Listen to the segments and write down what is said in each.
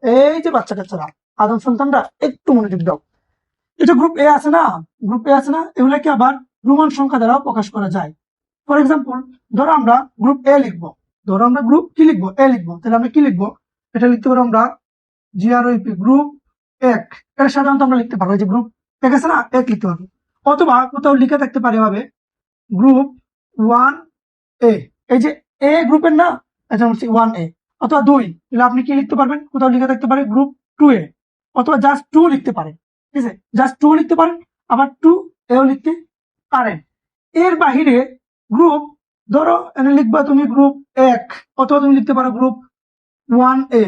এই যে বাচ্চা কাচ্চারা, আদম সন্তানরা, একটু মনোযোগ দাও। এটা গ্রুপ এ আছে না, গ্রুপ এ আছে না, এগুলাকে আবার রোমান সংখ্যা দ্বারাও প্রকাশ করা যায়। ফর এক্সাম্পল, ধরো আমরা গ্রুপ এ লিখবো, ধরো আমরা গ্রুপ কি লিখবো, এ লিখবো, তাহলে আমরা কি লিখবো, এটা লিখতে পারো আমরা জিআরওপি গ্রুপ এক। এটা সাধারণত আমরা লিখতে পারবো, এই যে গ্রুপ এক আছে না, এক লিখতে পারবো। অথবা কোথাও লিখে থাকতে পারে এভাবে গ্রুপ ওয়ান এ, এই যে এ গ্রুপের না, এটা হচ্ছে ওয়ান এ। অথবা দুই, তাহলে আপনি কি লিখতে পারবেন, কোথাও লিখে থাকতে পারে গ্রুপ টু এ, অথবা জাস্ট টু লিখতে পারেন। ঠিক আছে, জাস্ট টু লিখতে পারেন, আবার টু এও লিখতে পারেন। এর বাহিরে গ্রুপ, ধরো এখানে লিখবা তুমি গ্রুপ এক, অথবা তুমি লিখতে পারো গ্রুপ ওয়ান এ,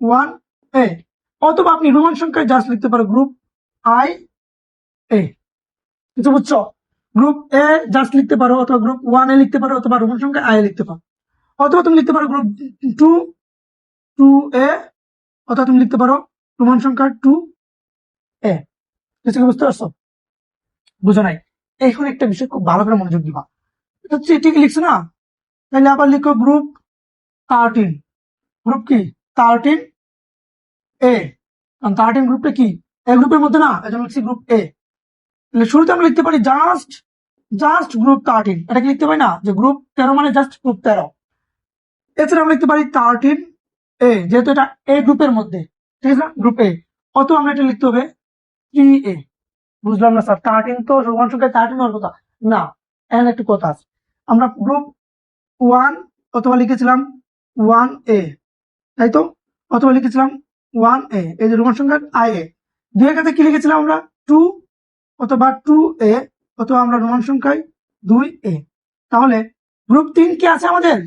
ওয়ান এ, অথবা আপনি রোমান সংখ্যায় জাস্ট লিখতে পারো গ্রুপ আই এ। কিছু বুঝছো? গ্রুপ এ জাস্ট লিখতে পারো, অথবা গ্রুপ ওয়ান এ লিখতে পারো, অথবা রোমান সংখ্যা আই এ লিখতে পারো, অথবা তুমি লিখতে পারো গ্রুপ টু, টু এ, অথবা তুমি লিখতে পারো রোমান সংখ্যা টু এ। কিছু কি বুঝতে পারছো? বুঝো নাই? এখন একটা বিষয় খুব ভালো করে মনোযোগ দিবা, এটা হচ্ছে এটিকে লিখছো না, তাহলে আবার লিখো গ্রুপ 13। গ্রুপ কি 13 এ, কারণ 13 গ্রুপটা কি এ গ্রুপের মধ্যে না, এটা লিখছি গ্রুপ এ। তাহলে শুরুতে আমরা লিখতে পারি জাস্ট জাস্ট গ্রুপ 13, এটা কি লিখতে পারি না, যে গ্রুপ 13 মানে জাস্ট গ্রুপ 13। এছাড়া আমরা লিখতে পারি 13 এ, যেহেতু এটা এ গ্রুপের মধ্যে, ঠিক আছে না, গ্রুপ এ। অথবা আমরা এটা লিখতে হবে 3 এ। বুঝলাম না স্যার, 13 তো রোমান সংখ্যায় 13 হওয়ার কথা না, এখানে একটু কথা আছে। আমরা গ্রুপ ওয়ান অথবা লিখেছিলাম ওয়ান এ, তাই তো, অথবা লিখেছিলাম ওয়ান এ, এই যে রোমান সংখ্যা আই এ। দুই কাছে কি লিখেছিলাম আমরা, টু অথবা টু এ, অথবা আমরা রোমান সংখ্যায় দুই এ। তাহলে গ্রুপ 3 কি আছে আমাদের,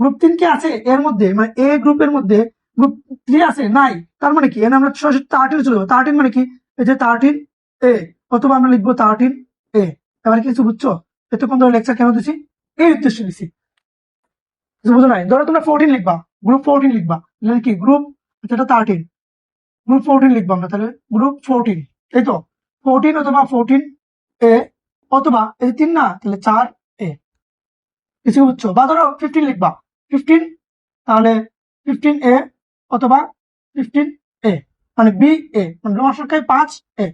গ্রুপ 3 কি আছে এর মধ্যে, মানে এ গ্রুপের মধ্যে গ্রুপ 3 আছে নাই, তার মানে কি, এখানে আমরা সরাসরি 13 চলে যাবো। 13 মানে কি, এই যে 13 এ, অথবা আমরা লিখবো 13 এ। এবার কিছু বুঝছো, এতক্ষণ ধরে লেকচার কেন দিচ্ছি, এই উদ্দেশ্যে দিচ্ছি। কিছু বুঝো নাই? ধরো তোমরা 14 লিখবা, গ্রুপ 14 লিখবা, তাহলে কি গ্রুপ, এটা 13, গ্রুপ 14 লিখবো আমরা, তাহলে গ্রুপ 14, এই তো 14 অথবা 14 এ, অথবা এই 3 না, তাহলে 4 এ। কিছু বুঝছো? বা ধরো 15 লিখবা, 15, তাহলে 15 এ, অথবা 15 এ, মানে বি এ, মানে রোমান সংখ্যায় 5 এ।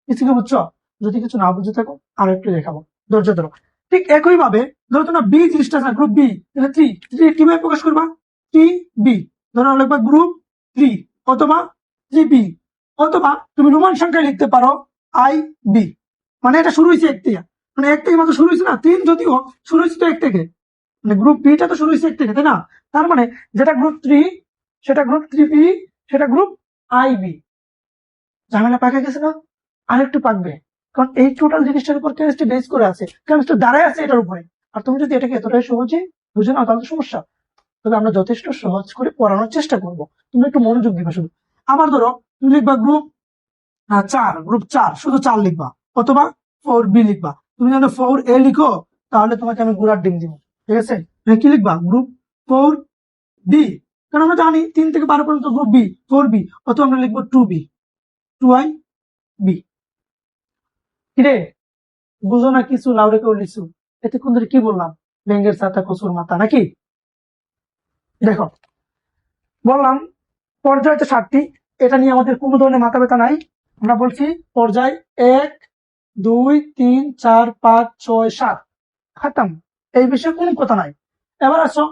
কিছু কি বুঝছো? যদি কিছু না বুঝে থাকো আরো একটু দেখাবো, ধৈর্য ধরো। ঠিক একই ভাবে ধরো তোমরা বি জিনিসটা আছে গ্রুপ বি, তাহলে 3 3 কিভাবে প্রকাশ করবা, 3 বি, ধরো লিখবা গ্রুপ 3 অথবা 3 বি, অথবা তুমি রোমান সংখ্যায় লিখতে পারো আই বি। মানে এটা শুরু হয়েছে এক থেকে, মানে এক থেকে মাত্র শুরু হয়েছে না, 3 যদিও শুরু হয়েছে তো এক থেকে, মানে গ্রুপ বিটা তো শুরু হয়েছে এক থেকে, তাই না? তার মানে যেটা গ্রুপ 3 সেটা গ্রুপ 3 বি, সেটা গ্রুপ আই বি। ঝামেলা পাকা গেছে না? আরেকটু পাকবে, কারণ এই টোটাল জিনিসটার উপর কেমিস্ট্রি বেস করে আছে, কেমিস্ট্রি দাঁড়ায় আছে এটার উপরে। আর তুমি যদি এটাকে এতটাই সহজে বুঝে নাও তাহলে তো সমস্যা। তবে আমরা যথেষ্ট সহজ করে পড়ানোর চেষ্টা করব, তুমি একটু মনোযোগ দিবা শুধু। আবার ধরো তুমি লিখবা গ্রুপ 4, গ্রুপ 4 শুধু 4 লিখবা, অথবা 4 বি লিখবা। তুমি যদি 4 এ লিখো তাহলে তোমাকে আমি গুড়ার ডিম দিব, ঠিক আছে? তুমি কি লিখবা, গ্রুপ 4 বি, কারণ আমরা জানি 3 থেকে 12 পর্যন্ত গ্রুপ বি, 4 বি, অথবা আমরা লিখবো 2 বি, 2 আই বি। কিরে, বুঝো না কিছু, লাউরে কেউ লিচু, এতক্ষণ ধরে কি বললাম, ব্যাঙ্গের ছাতা কচুর মাথা নাকি? দেখো, বললাম পর্যায় তো 7টি, এটা নিয়ে আমাদের কোনো ধরনের মাথা ব্যথা নাই। আমরা বলছি পর্যায় 1, 2, 3, 4, 5, 6, 7, খাতাম, এই বিষয়ে কোনো কথা নাই। এবার আসো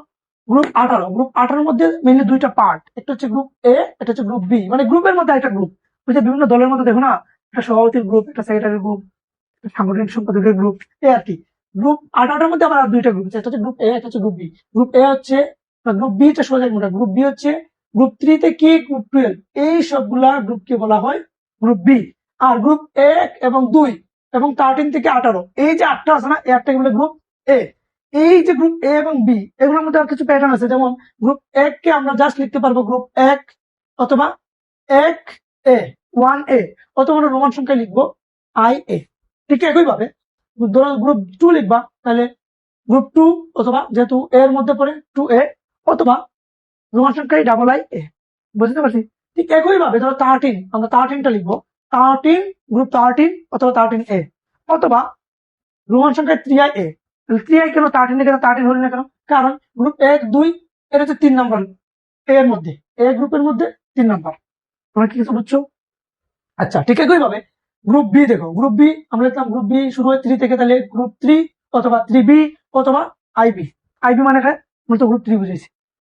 গ্রুপ 18। গ্রুপ 18 মধ্যে মেনলি দুইটা পার্ট, একটা হচ্ছে গ্রুপ এ, এটা হচ্ছে গ্রুপ বি, মানে গ্রুপের মধ্যে একটা গ্রুপ। ওই যে বিভিন্ন দলের মধ্যে দেখো না, একটা সভাপতির গ্রুপ, একটা সেক্রেটারির গ্রুপ, সাংগঠনিক সম্পাদকের গ্রুপ, এই আর কি। গ্রুপ 18টার মধ্যে আবার আর দুইটা গ্রুপ আছে, একটা হচ্ছে গ্রুপ এ, একটা হচ্ছে গ্রুপ বি। গ্রুপ এ হচ্ছে, গ্রুপ বি টা সোজা কোনটা, গ্রুপ বি হচ্ছে গ্রুপ 3 থেকে গ্রুপ 12, এই সবগুলা গ্রুপকে বলা হয় গ্রুপ বি। আর গ্রুপ 1 এবং 2 এবং 13 থেকে 18, এই যে 8টা আছে না, এই 8টাকে বলে গ্রুপ এ। এই যে গ্রুপ এ এবং বি, এগুলোর মধ্যে আর কিছু প্যাটার্ন আছে, যেমন গ্রুপ 1 কে আমরা জাস্ট লিখতে পারবো গ্রুপ 1, অথবা 1 এ, 1 এ, অথবা আমরা রোমান সংখ্যায় লিখবো আই এ। ঠিক একই ভাবে ধরো গ্রুপ 2 লিখবা, তাহলে গ্রুপ 2, অথবা যেহেতু এর মধ্যে পড়ে 2 এ, অথবা রোমান সংখ্যায় ডাবল আই এ। বুঝতে পারছি? ঠিক একই ভাবে ধরো 13, আমরা 13টা লিখবো 13, গ্রুপ 13 অথবা 13 এ, অথবা রোমান সংখ্যায় 3 আই এ। 3 আই কেন 13 কেন 13 হলো না কেন, কারণ গ্রুপ 1, 2 এটা হচ্ছে 3 নম্বর এর মধ্যে, এ গ্রুপের মধ্যে 3 নাম্বার। তোমরা কি কিছু বুঝছো? আচ্ছা, ঠিক একই ভাবে গ্রুপ বি দেখো, গ্রুপ বি আমরা লিখলাম গ্রুপ বি শুরু হয় 3 থেকে, তাহলে গ্রুপ 3 অথবা 3B অথবা আইবি। আইবি মানে মূলত গ্রুপ 3 বুঝাইছি।